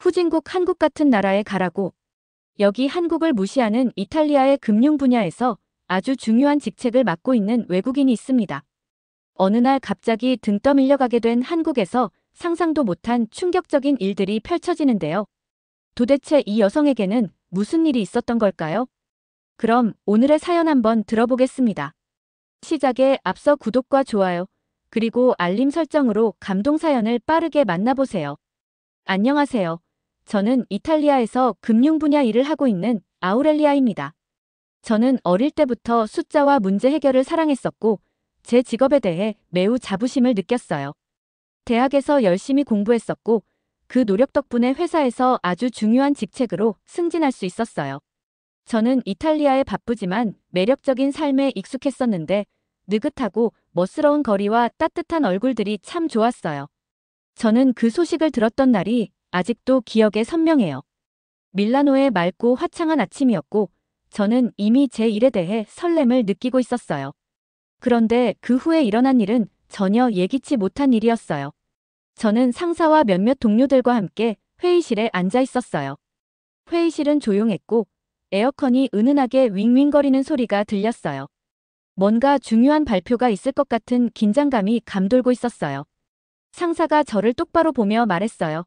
후진국 한국 같은 나라에 가라고. 여기 한국을 무시하는 이탈리아의 금융 분야에서 아주 중요한 직책을 맡고 있는 외국인이 있습니다. 어느 날 갑자기 등 떠밀려가게 된 한국에서 상상도 못한 충격적인 일들이 펼쳐지는데요. 도대체 이 여성에게는 무슨 일이 있었던 걸까요? 그럼 오늘의 사연 한번 들어보겠습니다. 시작에 앞서 구독과 좋아요, 그리고 알림 설정으로 감동 사연을 빠르게 만나보세요. 안녕하세요. 저는 이탈리아에서 금융 분야 일을 하고 있는 아우렐리아입니다. 저는 어릴 때부터 숫자와 문제 해결을 사랑했었고, 제 직업에 대해 매우 자부심을 느꼈어요. 대학에서 열심히 공부했었고, 그 노력 덕분에 회사에서 아주 중요한 직책으로 승진할 수 있었어요. 저는 이탈리아의 바쁘지만 매력적인 삶에 익숙했었는데, 느긋하고 멋스러운 거리와 따뜻한 얼굴들이 참 좋았어요. 저는 그 소식을 들었던 날이 아직도 기억에 선명해요. 밀라노의 맑고 화창한 아침이었고, 저는 이미 제 일에 대해 설렘을 느끼고 있었어요. 그런데 그 후에 일어난 일은 전혀 예기치 못한 일이었어요. 저는 상사와 몇몇 동료들과 함께 회의실에 앉아 있었어요. 회의실은 조용했고, 에어컨이 은은하게 윙윙거리는 소리가 들렸어요. 뭔가 중요한 발표가 있을 것 같은 긴장감이 감돌고 있었어요. 상사가 저를 똑바로 보며 말했어요.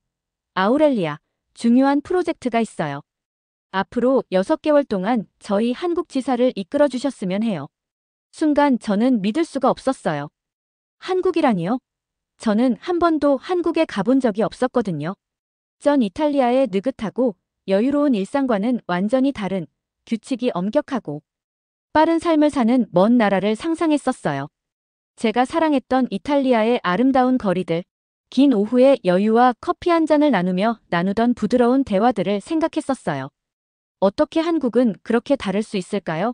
아우렐리아, 중요한 프로젝트가 있어요. 앞으로 6개월 동안 저희 한국 지사를 이끌어 주셨으면 해요. 순간 저는 믿을 수가 없었어요. 한국이라니요? 저는 한 번도 한국에 가본 적이 없었거든요. 전 이탈리아의 느긋하고 여유로운 일상과는 완전히 다른, 규칙이 엄격하고 빠른 삶을 사는 먼 나라를 상상했었어요. 제가 사랑했던 이탈리아의 아름다운 거리들, 긴 오후의 여유와 커피 한 잔을 나누며 나누던 부드러운 대화들을 생각했었어요. 어떻게 한국은 그렇게 다를 수 있을까요?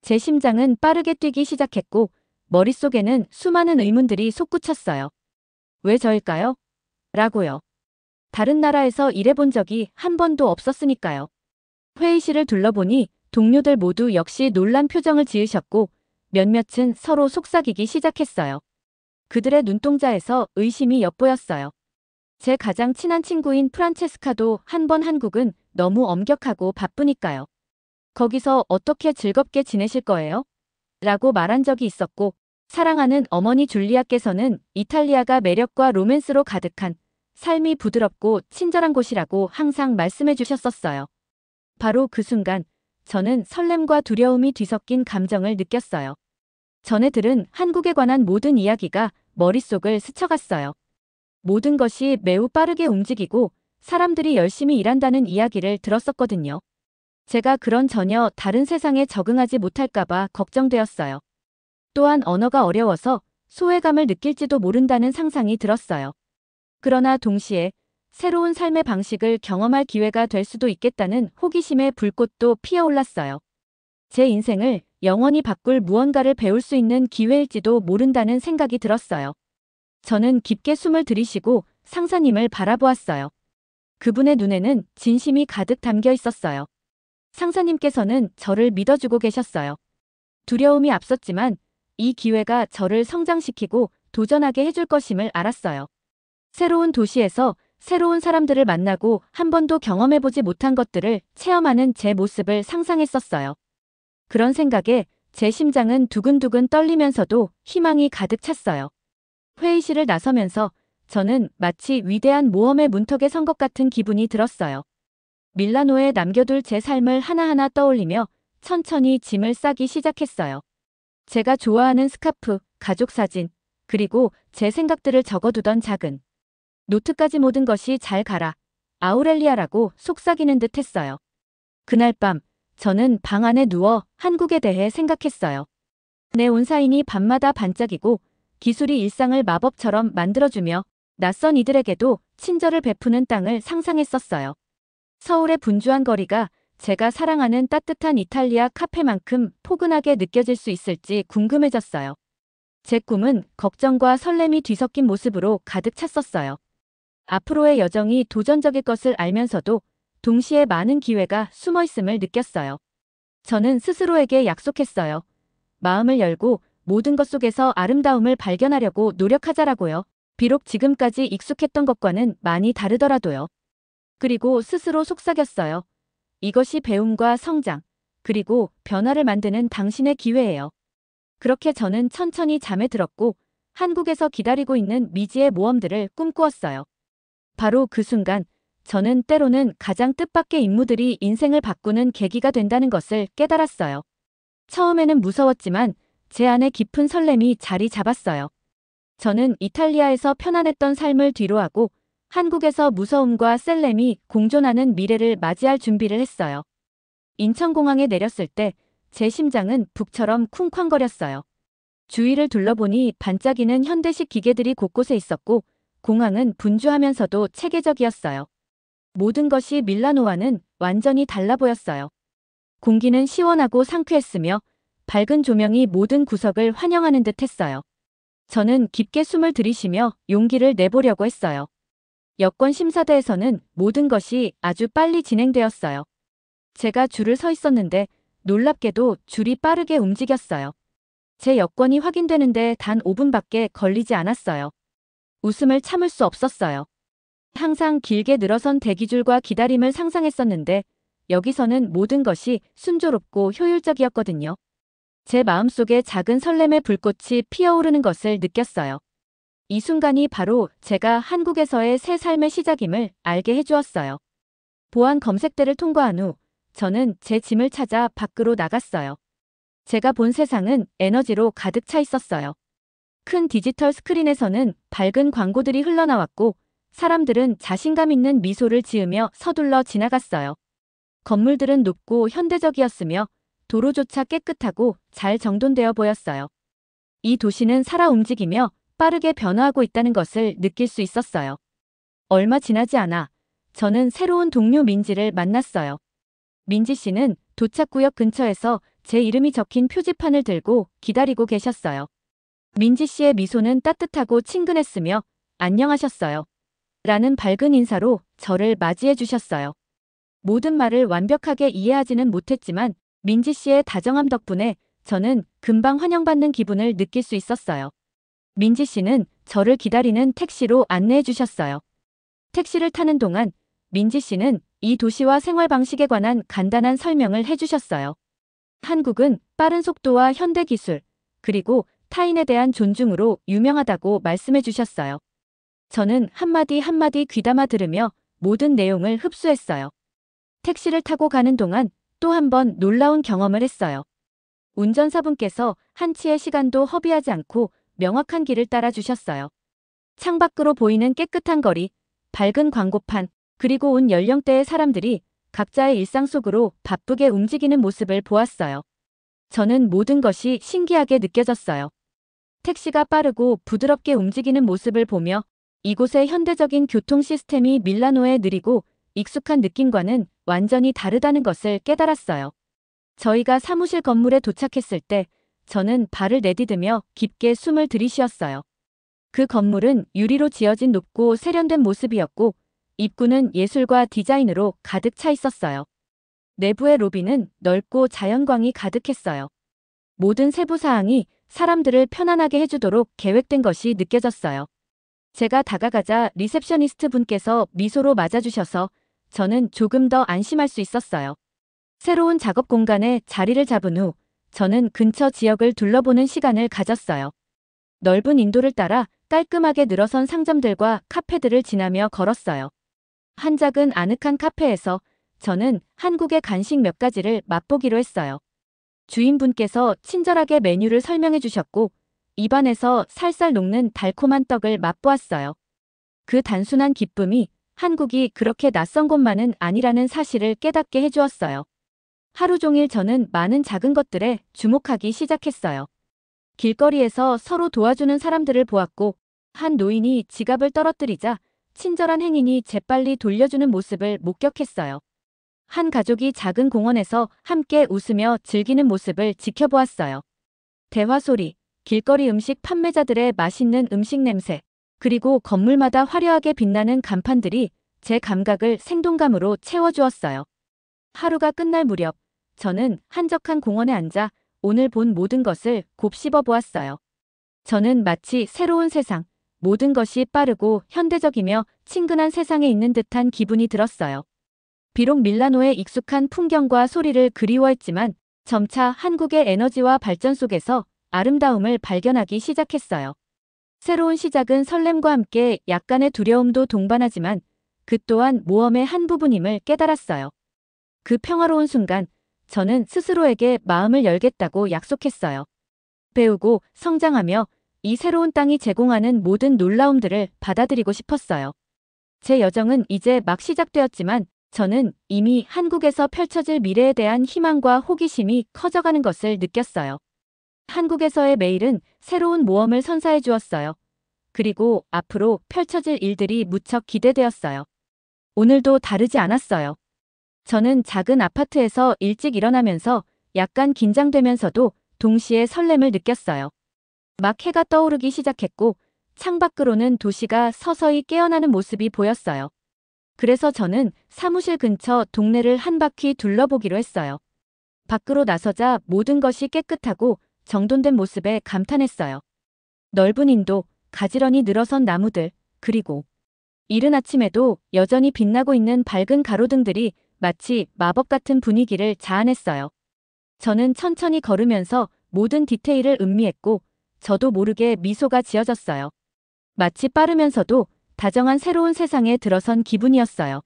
제 심장은 빠르게 뛰기 시작했고, 머릿속에는 수많은 의문들이 솟구쳤어요. 왜 저일까요? 라고요. 다른 나라에서 일해본 적이 한 번도 없었으니까요. 회의실을 둘러보니 동료들 모두 역시 놀란 표정을 지으셨고, 몇몇은 서로 속삭이기 시작했어요. 그들의 눈동자에서 의심이 엿보였어요. 제 가장 친한 친구인 프란체스카도 한 번 한국은 너무 엄격하고 바쁘니까요. 거기서 어떻게 즐겁게 지내실 거예요? 라고 말한 적이 있었고, 사랑하는 어머니 줄리아께서는 이탈리아가 매력과 로맨스로 가득한 삶이 부드럽고 친절한 곳이라고 항상 말씀해 주셨었어요. 바로 그 순간, 저는 설렘과 두려움이 뒤섞인 감정을 느꼈어요. 전에 들은 한국에 관한 모든 이야기가 머릿속을 스쳐갔어요. 모든 것이 매우 빠르게 움직이고 사람들이 열심히 일한다는 이야기를 들었었거든요. 제가 그런 전혀 다른 세상에 적응하지 못할까봐 걱정되었어요. 또한 언어가 어려워서 소외감을 느낄지도 모른다는 상상이 들었어요. 그러나 동시에 새로운 삶의 방식을 경험할 기회가 될 수도 있겠다는 호기심의 불꽃도 피어올랐어요. 제 인생을 영원히 바꿀 무언가를 배울 수 있는 기회일지도 모른다는 생각이 들었어요. 저는 깊게 숨을 들이쉬고 상사님을 바라보았어요. 그분의 눈에는 진심이 가득 담겨 있었어요. 상사님께서는 저를 믿어주고 계셨어요. 두려움이 앞섰지만 이 기회가 저를 성장시키고 도전하게 해줄 것임을 알았어요. 새로운 도시에서 새로운 사람들을 만나고 한 번도 경험해보지 못한 것들을 체험하는 제 모습을 상상했었어요. 그런 생각에 제 심장은 두근두근 떨리면서도 희망이 가득 찼어요. 회의실을 나서면서 저는 마치 위대한 모험의 문턱에 선 것 같은 기분이 들었어요. 밀라노에 남겨둘 제 삶을 하나하나 떠올리며 천천히 짐을 싸기 시작했어요. 제가 좋아하는 스카프, 가족 사진, 그리고 제 생각들을 적어두던 작은 노트까지 모든 것이 잘 가라, 아우렐리아라고 속삭이는 듯 했어요. 그날 밤, 저는 방 안에 누워 한국에 대해 생각했어요. 내 온사인이 밤마다 반짝이고 기술이 일상을 마법처럼 만들어주며 낯선 이들에게도 친절을 베푸는 땅을 상상했었어요. 서울의 분주한 거리가 제가 사랑하는 따뜻한 이탈리아 카페만큼 포근하게 느껴질 수 있을지 궁금해졌어요. 제 꿈은 걱정과 설렘이 뒤섞인 모습으로 가득 찼었어요. 앞으로의 여정이 도전적일 것을 알면서도 동시에 많은 기회가 숨어 있음을 느꼈어요. 저는 스스로에게 약속했어요. 마음을 열고 모든 것 속에서 아름다움을 발견하려고 노력하자라고요. 비록 지금까지 익숙했던 것과는 많이 다르더라도요. 그리고 스스로 속삭였어요. 이것이 배움과 성장, 그리고 변화를 만드는 당신의 기회예요. 그렇게 저는 천천히 잠에 들었고 한국에서 기다리고 있는 미지의 모험들을 꿈꾸었어요. 바로 그 순간 저는 때로는 가장 뜻밖의 임무들이 인생을 바꾸는 계기가 된다는 것을 깨달았어요. 처음에는 무서웠지만 제 안에 깊은 설렘이 자리 잡았어요. 저는 이탈리아에서 편안했던 삶을 뒤로하고 한국에서 무서움과 셀렘이 공존하는 미래를 맞이할 준비를 했어요. 인천공항에 내렸을 때 제 심장은 북처럼 쿵쾅거렸어요. 주위를 둘러보니 반짝이는 현대식 기계들이 곳곳에 있었고 공항은 분주하면서도 체계적이었어요. 모든 것이 밀라노와는 완전히 달라 보였어요. 공기는 시원하고 상쾌했으며 밝은 조명이 모든 구석을 환영하는 듯 했어요. 저는 깊게 숨을 들이쉬며 용기를 내보려고 했어요. 여권 심사대에서는 모든 것이 아주 빨리 진행되었어요. 제가 줄을 서 있었는데 놀랍게도 줄이 빠르게 움직였어요. 제 여권이 확인되는데 단 5분밖에 걸리지 않았어요. 웃음을 참을 수 없었어요. 항상 길게 늘어선 대기줄과 기다림을 상상했었는데 여기서는 모든 것이 순조롭고 효율적이었거든요. 제 마음속에 작은 설렘의 불꽃이 피어오르는 것을 느꼈어요. 이 순간이 바로 제가 한국에서의 새 삶의 시작임을 알게 해주었어요. 보안 검색대를 통과한 후 저는 제 짐을 찾아 밖으로 나갔어요. 제가 본 세상은 에너지로 가득 차 있었어요. 큰 디지털 스크린에서는 밝은 광고들이 흘러나왔고 사람들은 자신감 있는 미소를 지으며 서둘러 지나갔어요. 건물들은 높고 현대적이었으며 도로조차 깨끗하고 잘 정돈되어 보였어요. 이 도시는 살아 움직이며 빠르게 변화하고 있다는 것을 느낄 수 있었어요. 얼마 지나지 않아 저는 새로운 동료 민지를 만났어요. 민지 씨는 도착구역 근처에서 제 이름이 적힌 표지판을 들고 기다리고 계셨어요. 민지 씨의 미소는 따뜻하고 친근했으며 안녕하셨어요. 라는 밝은 인사로 저를 맞이해 주셨어요. 모든 말을 완벽하게 이해하지는 못했지만 민지 씨의 다정함 덕분에 저는 금방 환영받는 기분을 느낄 수 있었어요. 민지 씨는 저를 기다리는 택시로 안내해 주셨어요. 택시를 타는 동안 민지 씨는 이 도시와 생활 방식에 관한 간단한 설명을 해주셨어요. 한국은 빠른 속도와 현대 기술, 그리고 타인에 대한 존중으로 유명하다고 말씀해 주셨어요. 저는 한마디 한마디 귀담아 들으며 모든 내용을 흡수했어요. 택시를 타고 가는 동안 또 한 번 놀라운 경험을 했어요. 운전사분께서 한치의 시간도 허비하지 않고 명확한 길을 따라 주셨어요. 창밖으로 보이는 깨끗한 거리, 밝은 광고판, 그리고 온 연령대의 사람들이 각자의 일상 속으로 바쁘게 움직이는 모습을 보았어요. 저는 모든 것이 신기하게 느껴졌어요. 택시가 빠르고 부드럽게 움직이는 모습을 보며 이곳의 현대적인 교통 시스템이 밀라노의 느리고 익숙한 느낌과는 완전히 다르다는 것을 깨달았어요. 저희가 사무실 건물에 도착했을 때 저는 발을 내디디며 깊게 숨을 들이쉬었어요. 그 건물은 유리로 지어진 높고 세련된 모습이었고 입구는 예술과 디자인으로 가득 차 있었어요. 내부의 로비는 넓고 자연광이 가득했어요. 모든 세부 사항이 사람들을 편안하게 해주도록 계획된 것이 느껴졌어요. 제가 다가가자 리셉셔니스트 분께서 미소로 맞아주셔서 저는 조금 더 안심할 수 있었어요. 새로운 작업 공간에 자리를 잡은 후 저는 근처 지역을 둘러보는 시간을 가졌어요. 넓은 인도를 따라 깔끔하게 늘어선 상점들과 카페들을 지나며 걸었어요. 한 작은 아늑한 카페에서 저는 한국의 간식 몇 가지를 맛보기로 했어요. 주인분께서 친절하게 메뉴를 설명해 주셨고 입안에서 살살 녹는 달콤한 떡을 맛보았어요. 그 단순한 기쁨이 한국이 그렇게 낯선 곳만은 아니라는 사실을 깨닫게 해주었어요. 하루 종일 저는 많은 작은 것들에 주목하기 시작했어요. 길거리에서 서로 도와주는 사람들을 보았고 한 노인이 지갑을 떨어뜨리자 친절한 행인이 재빨리 돌려주는 모습을 목격했어요. 한 가족이 작은 공원에서 함께 웃으며 즐기는 모습을 지켜보았어요. 대화 소리, 길거리 음식 판매자들의 맛있는 음식 냄새, 그리고 건물마다 화려하게 빛나는 간판들이 제 감각을 생동감으로 채워주었어요. 하루가 끝날 무렵 저는 한적한 공원에 앉아 오늘 본 모든 것을 곱씹어 보았어요. 저는 마치 새로운 세상, 모든 것이 빠르고 현대적이며 친근한 세상에 있는 듯한 기분이 들었어요. 비록 밀라노의 익숙한 풍경과 소리를 그리워했지만 점차 한국의 에너지와 발전 속에서 아름다움을 발견하기 시작했어요. 새로운 시작은 설렘과 함께 약간의 두려움도 동반하지만 그 또한 모험의 한 부분임을 깨달았어요. 그 평화로운 순간 저는 스스로에게 마음을 열겠다고 약속했어요. 배우고 성장하며 이 새로운 땅이 제공하는 모든 놀라움들을 받아들이고 싶었어요. 제 여정은 이제 막 시작되었지만 저는 이미 한국에서 펼쳐질 미래에 대한 희망과 호기심이 커져가는 것을 느꼈어요. 한국에서의 매일은 새로운 모험을 선사해 주었어요. 그리고 앞으로 펼쳐질 일들이 무척 기대되었어요. 오늘도 다르지 않았어요. 저는 작은 아파트에서 일찍 일어나면서 약간 긴장되면서도 동시에 설렘을 느꼈어요. 막 해가 떠오르기 시작했고 창밖으로는 도시가 서서히 깨어나는 모습이 보였어요. 그래서 저는 사무실 근처 동네를 한 바퀴 둘러보기로 했어요. 밖으로 나서자 모든 것이 깨끗하고 정돈된 모습에 감탄했어요. 넓은 인도, 가지런히 늘어선 나무들, 그리고 이른 아침에도 여전히 빛나고 있는 밝은 가로등들이 마치 마법 같은 분위기를 자아냈어요. 저는 천천히 걸으면서 모든 디테일을 음미했고 저도 모르게 미소가 지어졌어요. 마치 빠르면서도 다정한 새로운 세상에 들어선 기분이었어요.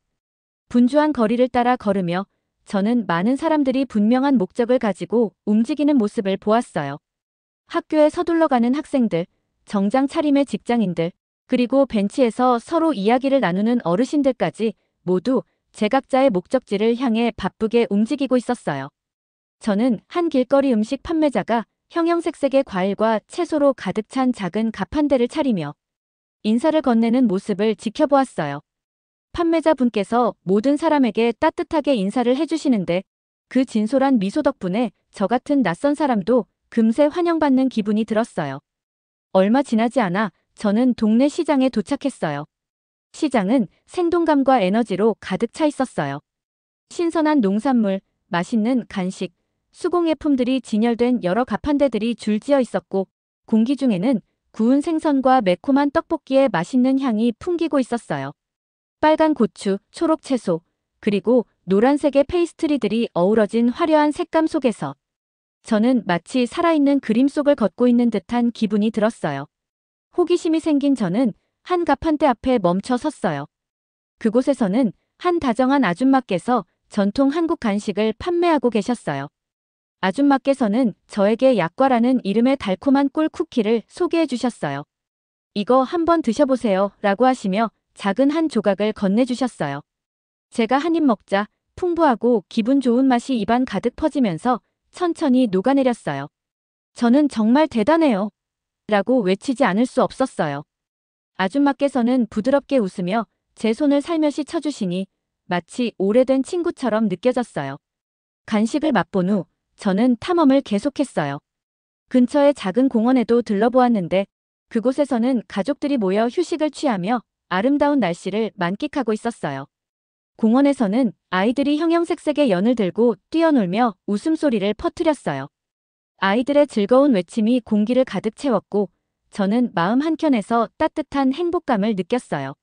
분주한 거리를 따라 걸으며 저는 많은 사람들이 분명한 목적을 가지고 움직이는 모습을 보았어요. 학교에 서둘러 가는 학생들, 정장 차림의 직장인들, 그리고 벤치에서 서로 이야기를 나누는 어르신들까지 모두 제각자의 목적지를 향해 바쁘게 움직이고 있었어요. 저는 한 길거리 음식 판매자가 형형색색의 과일과 채소로 가득 찬 작은 갑 한 대를 차리며 인사를 건네는 모습을 지켜보았어요. 판매자분께서 모든 사람에게 따뜻하게 인사를 해주시는데 그 진솔한 미소 덕분에 저 같은 낯선 사람도 금세 환영받는 기분이 들었어요. 얼마 지나지 않아 저는 동네 시장에 도착했어요. 시장은 생동감과 에너지로 가득 차 있었어요. 신선한 농산물, 맛있는 간식, 수공예품들이 진열된 여러 가판대들이 줄지어 있었고 공기 중에는 구운 생선과 매콤한 떡볶이의 맛있는 향이 풍기고 있었어요. 빨간 고추, 초록 채소, 그리고 노란색의 페이스트리들이 어우러진 화려한 색감 속에서 저는 마치 살아있는 그림 속을 걷고 있는 듯한 기분이 들었어요. 호기심이 생긴 저는 한 가판대 앞에 멈춰 섰어요. 그곳에서는 한 다정한 아줌마께서 전통 한국 간식을 판매하고 계셨어요. 아줌마께서는 저에게 약과라는 이름의 달콤한 꿀 쿠키를 소개해 주셨어요. 이거 한번 드셔보세요 라고 하시며 작은 한 조각을 건네주셨어요. 제가 한 입 먹자 풍부하고 기분 좋은 맛이 입안 가득 퍼지면서 천천히 녹아내렸어요. 저는 정말 대단해요 라고 외치지 않을 수 없었어요. 아줌마께서는 부드럽게 웃으며 제 손을 살며시 쳐주시니 마치 오래된 친구처럼 느껴졌어요. 간식을 맛본 후 저는 탐험을 계속했어요. 근처의 작은 공원에도 들러보았는데 그곳에서는 가족들이 모여 휴식을 취하며 아름다운 날씨를 만끽하고 있었어요. 공원에서는 아이들이 형형색색의 연을 들고 뛰어놀며 웃음소리를 퍼뜨렸어요. 아이들의 즐거운 외침이 공기를 가득 채웠고 저는 마음 한켠에서 따뜻한 행복감을 느꼈어요.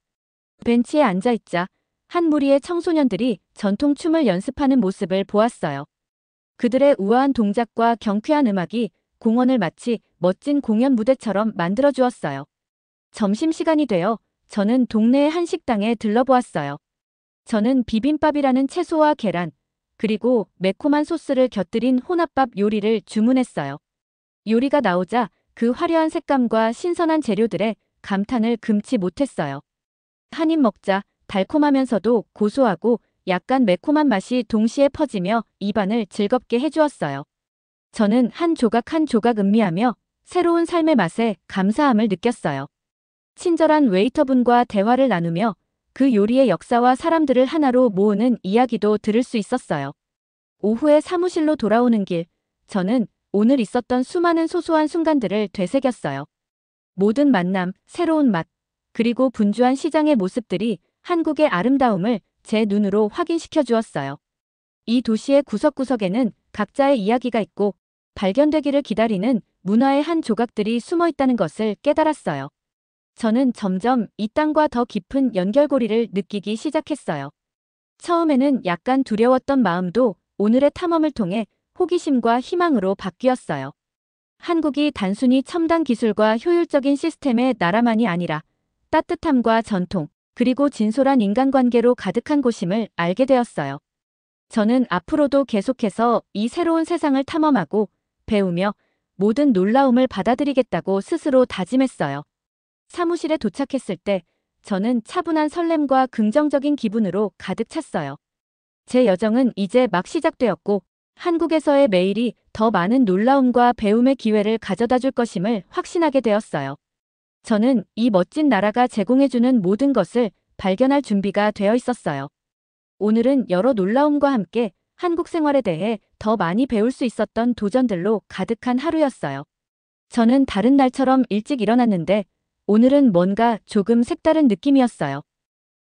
벤치에 앉아있자 한 무리의 청소년들이 전통춤을 연습하는 모습을 보았어요. 그들의 우아한 동작과 경쾌한 음악이 공원을 마치 멋진 공연 무대처럼 만들어 주었어요. 점심시간이 되어 저는 동네의 한 식당에 들러보았어요. 저는 비빔밥이라는 채소와 계란, 그리고 매콤한 소스를 곁들인 혼합밥 요리를 주문했어요. 요리가 나오자 그 화려한 색감과 신선한 재료들에 감탄을 금치 못했어요. 한 입 먹자 달콤하면서도 고소하고 약간 매콤한 맛이 동시에 퍼지며 입안을 즐겁게 해주었어요. 저는 한 조각 한 조각 음미하며 새로운 삶의 맛에 감사함을 느꼈어요. 친절한 웨이터분과 대화를 나누며 그 요리의 역사와 사람들을 하나로 모으는 이야기도 들을 수 있었어요. 오후에 사무실로 돌아오는 길, 저는 오늘 있었던 수많은 소소한 순간들을 되새겼어요. 모든 만남, 새로운 맛, 그리고 분주한 시장의 모습들이 한국의 아름다움을 제 눈으로 확인시켜 주었어요. 이 도시의 구석구석에는 각자의 이야기가 있고 발견되기를 기다리는 문화의 한 조각들이 숨어 있다는 것을 깨달았어요. 저는 점점 이 땅과 더 깊은 연결고리를 느끼기 시작했어요. 처음에는 약간 두려웠던 마음도 오늘의 탐험을 통해 호기심과 희망으로 바뀌었어요. 한국이 단순히 첨단 기술과 효율적인 시스템의 나라만이 아니라 따뜻함과 전통, 그리고 진솔한 인간관계로 가득한 곳임을 알게 되었어요. 저는 앞으로도 계속해서 이 새로운 세상을 탐험하고 배우며 모든 놀라움을 받아들이겠다고 스스로 다짐했어요. 사무실에 도착했을 때 저는 차분한 설렘과 긍정적인 기분으로 가득 찼어요. 제 여정은 이제 막 시작되었고 한국에서의 매일이 더 많은 놀라움과 배움의 기회를 가져다 줄 것임을 확신하게 되었어요. 저는 이 멋진 나라가 제공해주는 모든 것을 발견할 준비가 되어 있었어요. 오늘은 여러 놀라움과 함께 한국 생활에 대해 더 많이 배울 수 있었던 도전들로 가득한 하루였어요. 저는 다른 날처럼 일찍 일어났는데 오늘은 뭔가 조금 색다른 느낌이었어요.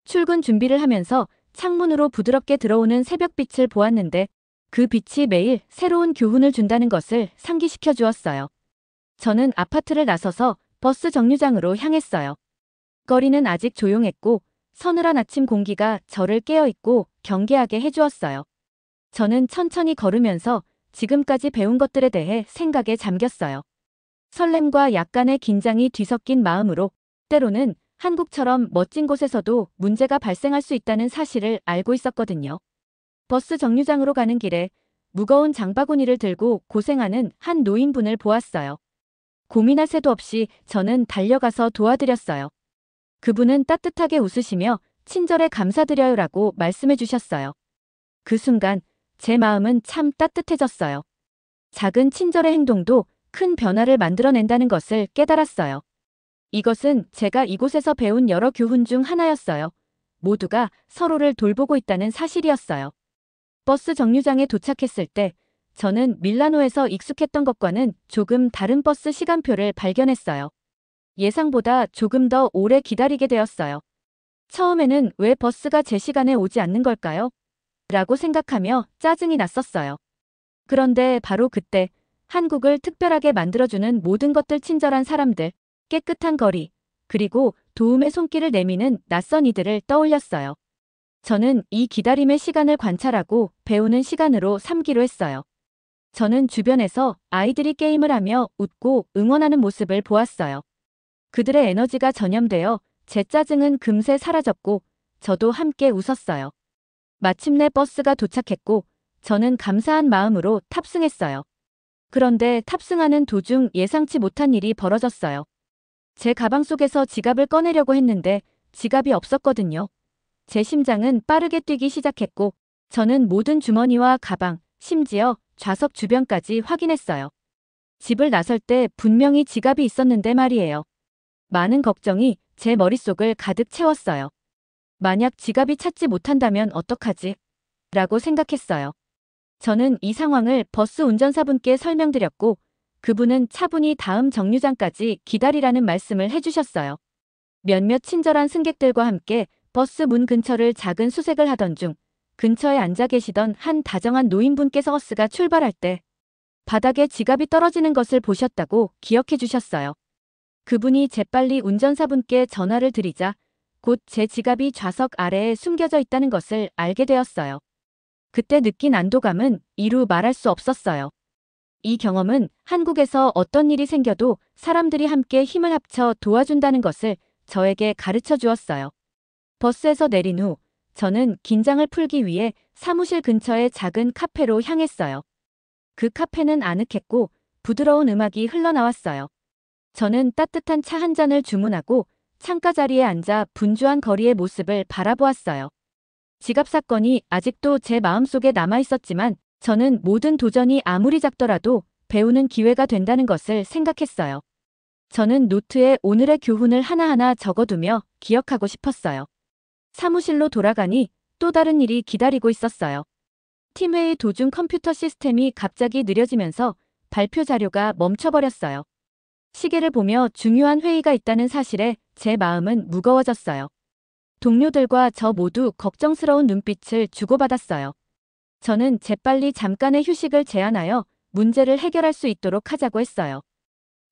출근 준비를 하면서 창문으로 부드럽게 들어오는 새벽빛을 보았는데 그 빛이 매일 새로운 교훈을 준다는 것을 상기시켜 주었어요. 저는 아파트를 나서서 버스 정류장으로 향했어요. 거리는 아직 조용했고 서늘한 아침 공기가 저를 깨어있고 경계하게 해주었어요. 저는 천천히 걸으면서 지금까지 배운 것들에 대해 생각에 잠겼어요. 설렘과 약간의 긴장이 뒤섞인 마음으로 때로는 한국처럼 멋진 곳에서도 문제가 발생할 수 있다는 사실을 알고 있었거든요. 버스 정류장으로 가는 길에 무거운 장바구니를 들고 고생하는 한 노인분을 보았어요. 고민할 새도 없이 저는 달려가서 도와드렸어요. 그분은 따뜻하게 웃으시며 친절에 감사드려요라고 말씀해 주셨어요. 그 순간 제 마음은 참 따뜻해졌어요. 작은 친절의 행동도 큰 변화를 만들어낸다는 것을 깨달았어요. 이것은 제가 이곳에서 배운 여러 교훈 중 하나였어요. 모두가 서로를 돌보고 있다는 사실이었어요. 버스 정류장에 도착했을 때 저는 밀라노에서 익숙했던 것과는 조금 다른 버스 시간표를 발견했어요. 예상보다 조금 더 오래 기다리게 되었어요. 처음에는 왜 버스가 제 시간에 오지 않는 걸까요? 라고 생각하며 짜증이 났었어요. 그런데 바로 그때 한국을 특별하게 만들어주는 모든 것들, 친절한 사람들, 깨끗한 거리, 그리고 도움의 손길을 내미는 낯선 이들을 떠올렸어요. 저는 이 기다림의 시간을 관찰하고 배우는 시간으로 삼기로 했어요. 저는 주변에서 아이들이 게임을 하며 웃고 응원하는 모습을 보았어요. 그들의 에너지가 전염되어 제 짜증은 금세 사라졌고 저도 함께 웃었어요. 마침내 버스가 도착했고 저는 감사한 마음으로 탑승했어요. 그런데 탑승하는 도중 예상치 못한 일이 벌어졌어요. 제 가방 속에서 지갑을 꺼내려고 했는데 지갑이 없었거든요. 제 심장은 빠르게 뛰기 시작했고 저는 모든 주머니와 가방, 심지어 좌석 주변까지 확인했어요. 집을 나설 때 분명히 지갑이 있었는데 말이에요. 많은 걱정이 제 머릿속을 가득 채웠어요. 만약 지갑이 찾지 못한다면 어떡하지? 라고 생각했어요. 저는 이 상황을 버스 운전사분께 설명드렸고 그분은 차분히 다음 정류장까지 기다리라는 말씀을 해주셨어요. 몇몇 친절한 승객들과 함께 버스 문 근처를 작은 수색을 하던 중 근처에 앉아 계시던 한 다정한 노인분께서 버스가 출발할 때 바닥에 지갑이 떨어지는 것을 보셨다고 기억해 주셨어요. 그분이 재빨리 운전사분께 전화를 드리자 곧 제 지갑이 좌석 아래에 숨겨져 있다는 것을 알게 되었어요. 그때 느낀 안도감은 이루 말할 수 없었어요. 이 경험은 한국에서 어떤 일이 생겨도 사람들이 함께 힘을 합쳐 도와준다는 것을 저에게 가르쳐 주었어요. 버스에서 내린 후 저는 긴장을 풀기 위해 사무실 근처의 작은 카페로 향했어요. 그 카페는 아늑했고 부드러운 음악이 흘러나왔어요. 저는 따뜻한 차 한 잔을 주문하고 창가 자리에 앉아 분주한 거리의 모습을 바라보았어요. 지갑 사건이 아직도 제 마음속에 남아있었지만 저는 모든 도전이 아무리 작더라도 배우는 기회가 된다는 것을 생각했어요. 저는 노트에 오늘의 교훈을 하나하나 적어두며 기억하고 싶었어요. 사무실로 돌아가니 또 다른 일이 기다리고 있었어요. 팀회의 도중 컴퓨터 시스템이 갑자기 느려지면서 발표 자료가 멈춰버렸어요. 시계를 보며 중요한 회의가 있다는 사실에 제 마음은 무거워졌어요. 동료들과 저 모두 걱정스러운 눈빛을 주고받았어요. 저는 재빨리 잠깐의 휴식을 제안하여 문제를 해결할 수 있도록 하자고 했어요.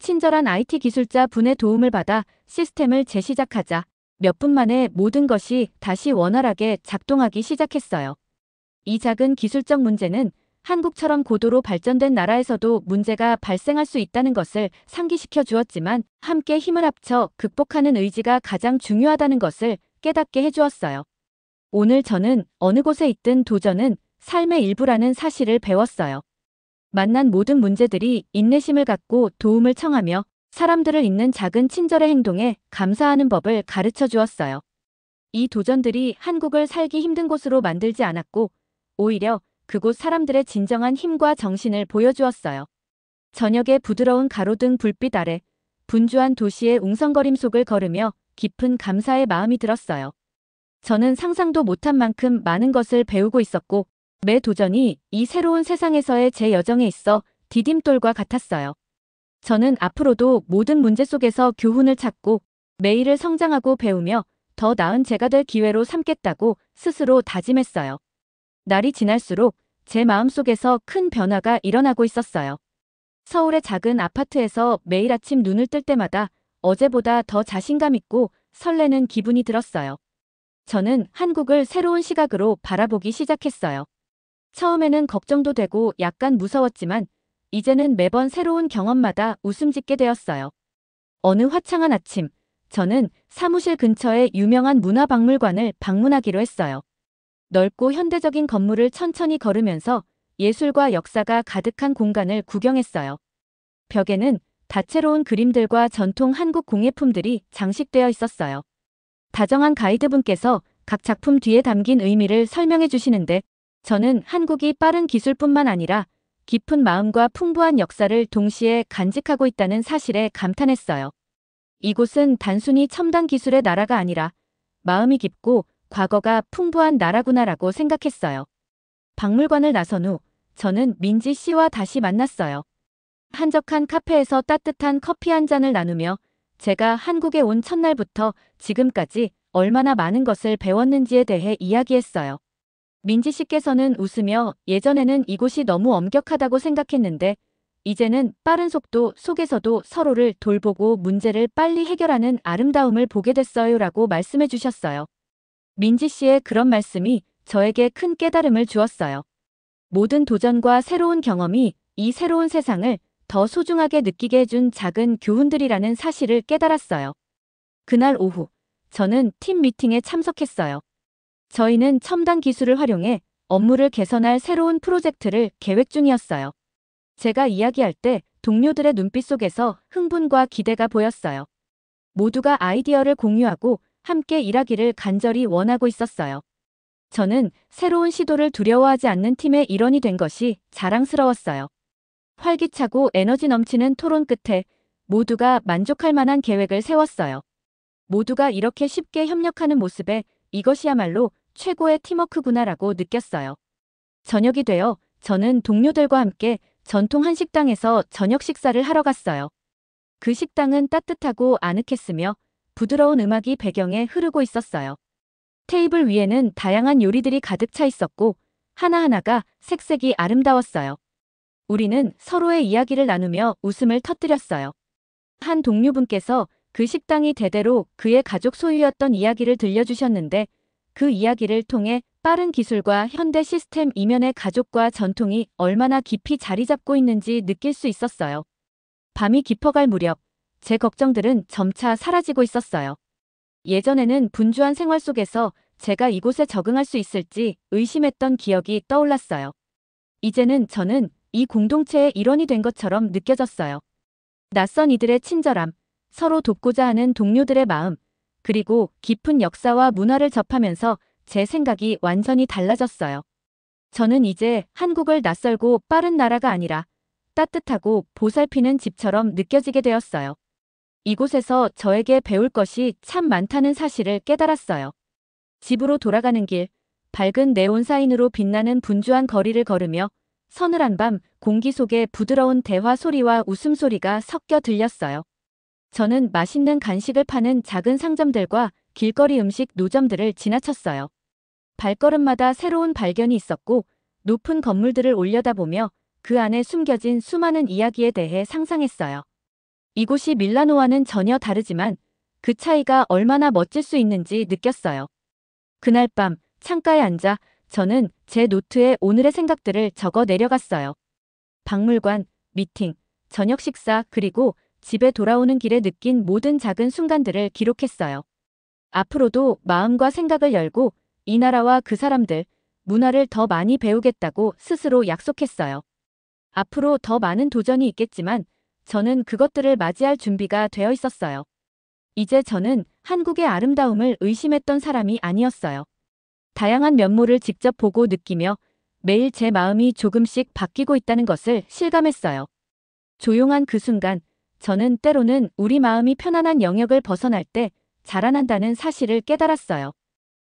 친절한 IT 기술자 분의 도움을 받아 시스템을 재시작하자 몇 분 만에 모든 것이 다시 원활하게 작동하기 시작했어요. 이 작은 기술적 문제는 한국처럼 고도로 발전된 나라에서도 문제가 발생할 수 있다는 것을 상기시켜 주었지만 함께 힘을 합쳐 극복하는 의지가 가장 중요하다는 것을 깨닫게 해주었어요. 오늘 저는 어느 곳에 있든 도전은 삶의 일부라는 사실을 배웠어요. 만난 모든 문제들이 인내심을 갖고 도움을 청하며 사람들을 잇는 작은 친절의 행동에 감사하는 법을 가르쳐 주었어요. 이 도전들이 한국을 살기 힘든 곳으로 만들지 않았고 오히려 그곳 사람들의 진정한 힘과 정신을 보여주었어요. 저녁의 부드러운 가로등 불빛 아래 분주한 도시의 웅성거림 속을 걸으며 깊은 감사의 마음이 들었어요. 저는 상상도 못한 만큼 많은 것을 배우고 있었고 매 도전이 이 새로운 세상에서의 제 여정에 있어 디딤돌과 같았어요. 저는 앞으로도 모든 문제 속에서 교훈을 찾고 매일을 성장하고 배우며 더 나은 제가 될 기회로 삼겠다고 스스로 다짐했어요. 날이 지날수록 제 마음속에서 큰 변화가 일어나고 있었어요. 서울의 작은 아파트에서 매일 아침 눈을 뜰 때마다 어제보다 더 자신감 있고 설레는 기분이 들었어요. 저는 한국을 새로운 시각으로 바라보기 시작했어요. 처음에는 걱정도 되고 약간 무서웠지만 이제는 매번 새로운 경험마다 웃음 짓게 되었어요. 어느 화창한 아침, 저는 사무실 근처의 유명한 문화박물관을 방문하기로 했어요. 넓고 현대적인 건물을 천천히 걸으면서 예술과 역사가 가득한 공간을 구경했어요. 벽에는 다채로운 그림들과 전통 한국 공예품들이 장식되어 있었어요. 다정한 가이드분께서 각 작품 뒤에 담긴 의미를 설명해 주시는데 저는 한국이 빠른 기술뿐만 아니라 깊은 마음과 풍부한 역사를 동시에 간직하고 있다는 사실에 감탄했어요. 이곳은 단순히 첨단 기술의 나라가 아니라 마음이 깊고 과거가 풍부한 나라구나라고 생각했어요. 박물관을 나선 후 저는 민지 씨와 다시 만났어요. 한적한 카페에서 따뜻한 커피 한 잔을 나누며 제가 한국에 온 첫날부터 지금까지 얼마나 많은 것을 배웠는지에 대해 이야기했어요. 민지 씨께서는 웃으며 예전에는 이곳이 너무 엄격하다고 생각했는데 이제는 빠른 속도 속에서도 서로를 돌보고 문제를 빨리 해결하는 아름다움을 보게 됐어요라고 말씀해 주셨어요. 민지 씨의 그런 말씀이 저에게 큰 깨달음을 주었어요. 모든 도전과 새로운 경험이 이 새로운 세상을 더 소중하게 느끼게 해준 작은 교훈들이라는 사실을 깨달았어요. 그날 오후, 저는 팀 미팅에 참석했어요. 저희는 첨단 기술을 활용해 업무를 개선할 새로운 프로젝트를 계획 중이었어요. 제가 이야기할 때 동료들의 눈빛 속에서 흥분과 기대가 보였어요. 모두가 아이디어를 공유하고 함께 일하기를 간절히 원하고 있었어요. 저는 새로운 시도를 두려워하지 않는 팀의 일원이 된 것이 자랑스러웠어요. 활기차고 에너지 넘치는 토론 끝에 모두가 만족할 만한 계획을 세웠어요. 모두가 이렇게 쉽게 협력하는 모습에 이것이야말로 최고의 팀워크구나라고 느꼈어요. 저녁이 되어 저는 동료들과 함께 전통 한식당에서 저녁 식사를 하러 갔어요. 그 식당은 따뜻하고 아늑했으며 부드러운 음악이 배경에 흐르고 있었어요. 테이블 위에는 다양한 요리들이 가득 차 있었고 하나하나가 색색이 아름다웠어요. 우리는 서로의 이야기를 나누며 웃음을 터뜨렸어요. 한 동료분께서 그 식당이 대대로 그의 가족 소유였던 이야기를 들려주셨는데 그 이야기를 통해 빠른 기술과 현대 시스템 이면의 가족과 전통이 얼마나 깊이 자리 잡고 있는지 느낄 수 있었어요. 밤이 깊어갈 무렵 제 걱정들은 점차 사라지고 있었어요. 예전에는 분주한 생활 속에서 제가 이곳에 적응할 수 있을지 의심했던 기억이 떠올랐어요. 이제는 저는 이 공동체의 일원이 된 것처럼 느껴졌어요. 낯선 이들의 친절함, 서로 돕고자 하는 동료들의 마음, 그리고 깊은 역사와 문화를 접하면서 제 생각이 완전히 달라졌어요. 저는 이제 한국을 낯설고 빠른 나라가 아니라 따뜻하고 보살피는 집처럼 느껴지게 되었어요. 이곳에서 저에게 배울 것이 참 많다는 사실을 깨달았어요. 집으로 돌아가는 길, 밝은 네온 사인으로 빛나는 분주한 거리를 걸으며 서늘한 밤 공기 속에 부드러운 대화 소리와 웃음소리가 섞여 들렸어요. 저는 맛있는 간식을 파는 작은 상점들과 길거리 음식 노점들을 지나쳤어요. 발걸음마다 새로운 발견이 있었고 높은 건물들을 올려다보며 그 안에 숨겨진 수많은 이야기에 대해 상상했어요. 이곳이 밀라노와는 전혀 다르지만 그 차이가 얼마나 멋질 수 있는지 느꼈어요. 그날 밤 창가에 앉아 저는 제 노트에 오늘의 생각들을 적어 내려갔어요. 박물관, 미팅, 저녁 식사, 그리고 집에 돌아오는 길에 느낀 모든 작은 순간들을 기록했어요. 앞으로도 마음과 생각을 열고 이 나라와 그 사람들, 문화를 더 많이 배우겠다고 스스로 약속했어요. 앞으로 더 많은 도전이 있겠지만 저는 그것들을 맞이할 준비가 되어 있었어요. 이제 저는 한국의 아름다움을 의심했던 사람이 아니었어요. 다양한 면모를 직접 보고 느끼며 매일 제 마음이 조금씩 바뀌고 있다는 것을 실감했어요. 조용한 그 순간, 저는 때로는 우리 마음이 편안한 영역을 벗어날 때 자라난다는 사실을 깨달았어요.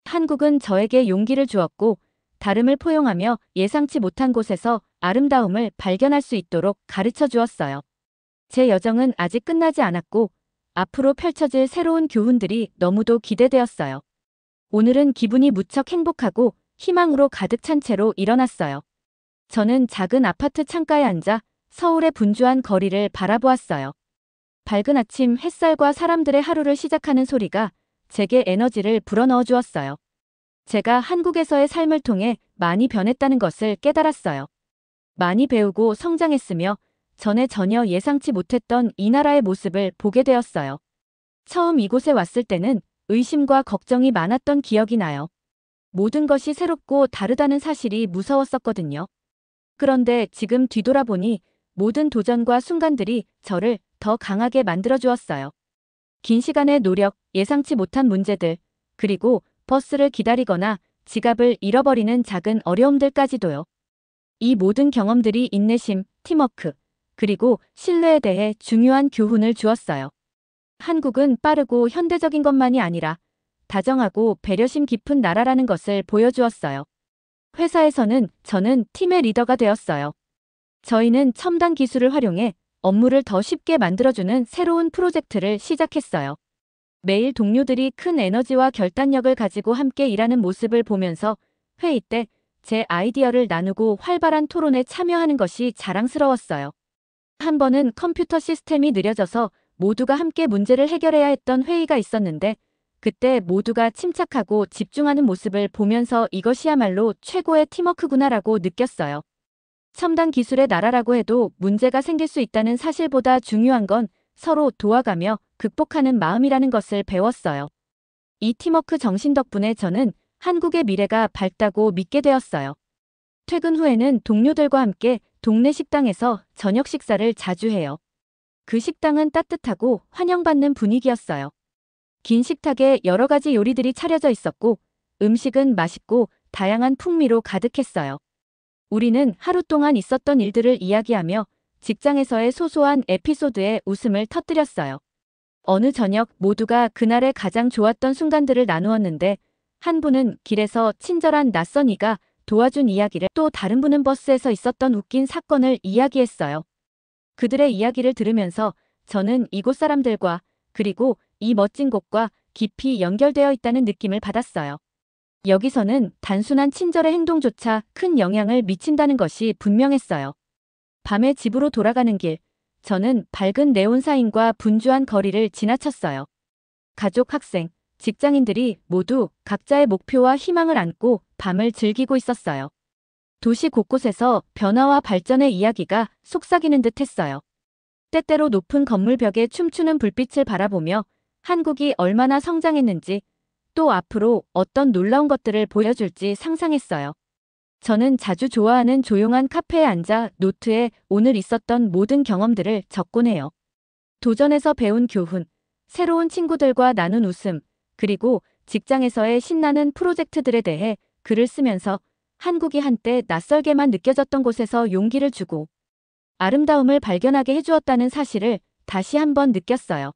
한국은 저에게 용기를 주었고, 다름을 포용하며 예상치 못한 곳에서 아름다움을 발견할 수 있도록 가르쳐 주었어요. 제 여정은 아직 끝나지 않았고, 앞으로 펼쳐질 새로운 교훈들이 너무도 기대되었어요. 오늘은 기분이 무척 행복하고 희망으로 가득 찬 채로 일어났어요. 저는 작은 아파트 창가에 앉아 서울의 분주한 거리를 바라보았어요. 밝은 아침 햇살과 사람들의 하루를 시작하는 소리가 제게 에너지를 불어넣어 주었어요. 제가 한국에서의 삶을 통해 많이 변했다는 것을 깨달았어요. 많이 배우고 성장했으며 전에 전혀 예상치 못했던 이 나라의 모습을 보게 되었어요. 처음 이곳에 왔을 때는 의심과 걱정이 많았던 기억이 나요. 모든 것이 새롭고 다르다는 사실이 무서웠었거든요. 그런데 지금 뒤돌아보니 모든 도전과 순간들이 저를 더 강하게 만들어 주었어요. 긴 시간의 노력, 예상치 못한 문제들, 그리고 버스를 기다리거나 지갑을 잃어버리는 작은 어려움들까지도요. 이 모든 경험들이 인내심, 팀워크, 그리고 신뢰에 대해 중요한 교훈을 주었어요. 한국은 빠르고 현대적인 것만이 아니라 다정하고 배려심 깊은 나라라는 것을 보여주었어요. 회사에서는 저는 팀의 리더가 되었어요. 저희는 첨단 기술을 활용해 업무를 더 쉽게 만들어주는 새로운 프로젝트를 시작했어요. 매일 동료들이 큰 에너지와 결단력을 가지고 함께 일하는 모습을 보면서 회의 때 제 아이디어를 나누고 활발한 토론에 참여하는 것이 자랑스러웠어요. 한 번은 컴퓨터 시스템이 느려져서 모두가 함께 문제를 해결해야 했던 회의가 있었는데 그때 모두가 침착하고 집중하는 모습을 보면서 이것이야말로 최고의 팀워크구나라고 느꼈어요. 첨단 기술의 나라라고 해도 문제가 생길 수 있다는 사실보다 중요한 건 서로 도와가며 극복하는 마음이라는 것을 배웠어요. 이 팀워크 정신 덕분에 저는 한국의 미래가 밝다고 믿게 되었어요. 퇴근 후에는 동료들과 함께 동네 식당에서 저녁 식사를 자주 해요. 그 식당은 따뜻하고 환영받는 분위기였어요. 긴 식탁에 여러 가지 요리들이 차려져 있었고 음식은 맛있고 다양한 풍미로 가득했어요. 우리는 하루 동안 있었던 일들을 이야기하며 직장에서의 소소한 에피소드에 웃음을 터뜨렸어요. 어느 저녁 모두가 그날의 가장 좋았던 순간들을 나누었는데 한 분은 길에서 친절한 낯선 이가 도와준 이야기를, 또 다른 분은 버스에서 있었던 웃긴 사건을 이야기했어요. 그들의 이야기를 들으면서 저는 이곳 사람들과 그리고 이 멋진 곳과 깊이 연결되어 있다는 느낌을 받았어요. 여기서는 단순한 친절의 행동조차 큰 영향을 미친다는 것이 분명했어요. 밤에 집으로 돌아가는 길, 저는 밝은 네온사인과 분주한 거리를 지나쳤어요. 가족, 학생, 직장인들이 모두 각자의 목표와 희망을 안고 밤을 즐기고 있었어요. 도시 곳곳에서 변화와 발전의 이야기가 속삭이는 듯 했어요. 때때로 높은 건물 벽에 춤추는 불빛을 바라보며 한국이 얼마나 성장했는지, 또 앞으로 어떤 놀라운 것들을 보여줄지 상상했어요. 저는 자주 좋아하는 조용한 카페에 앉아 노트에 오늘 있었던 모든 경험들을 적곤 해요. 도전에서 배운 교훈, 새로운 친구들과 나눈 웃음, 그리고 직장에서의 신나는 프로젝트들에 대해 글을 쓰면서 한국이 한때 낯설게만 느껴졌던 곳에서 용기를 주고 아름다움을 발견하게 해주었다는 사실을 다시 한번 느꼈어요.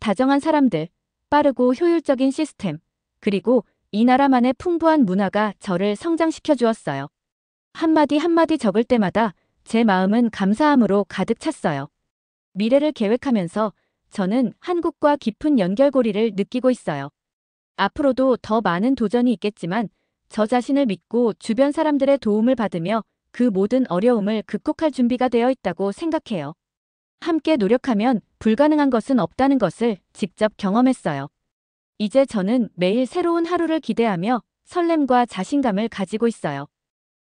다정한 사람들, 빠르고 효율적인 시스템, 그리고 이 나라만의 풍부한 문화가 저를 성장시켜 주었어요. 한마디 한마디 적을 때마다 제 마음은 감사함으로 가득 찼어요. 미래를 계획하면서 저는 한국과 깊은 연결고리를 느끼고 있어요. 앞으로도 더 많은 도전이 있겠지만 저 자신을 믿고 주변 사람들의 도움을 받으며 그 모든 어려움을 극복할 준비가 되어 있다고 생각해요. 함께 노력하면 불가능한 것은 없다는 것을 직접 경험했어요. 이제 저는 매일 새로운 하루를 기대하며 설렘과 자신감을 가지고 있어요.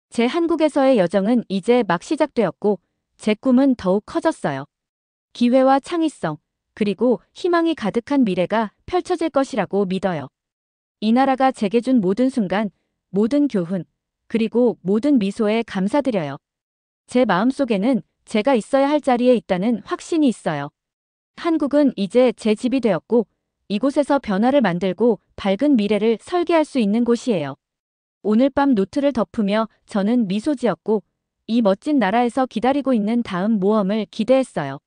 제 한국에서의 여정은 이제 막 시작되었고 제 꿈은 더욱 커졌어요. 기회와 창의성, 그리고 희망이 가득한 미래가 펼쳐질 것이라고 믿어요. 이 나라가 제게 준 모든 순간, 모든 교훈, 그리고 모든 미소에 감사드려요. 제 마음속에는 제가 있어야 할 자리에 있다는 확신이 있어요. 한국은 이제 제 집이 되었고, 이곳에서 변화를 만들고 밝은 미래를 설계할 수 있는 곳이에요. 오늘 밤 노트를 덮으며 저는 미소 지었고, 이 멋진 나라에서 기다리고 있는 다음 모험을 기대했어요.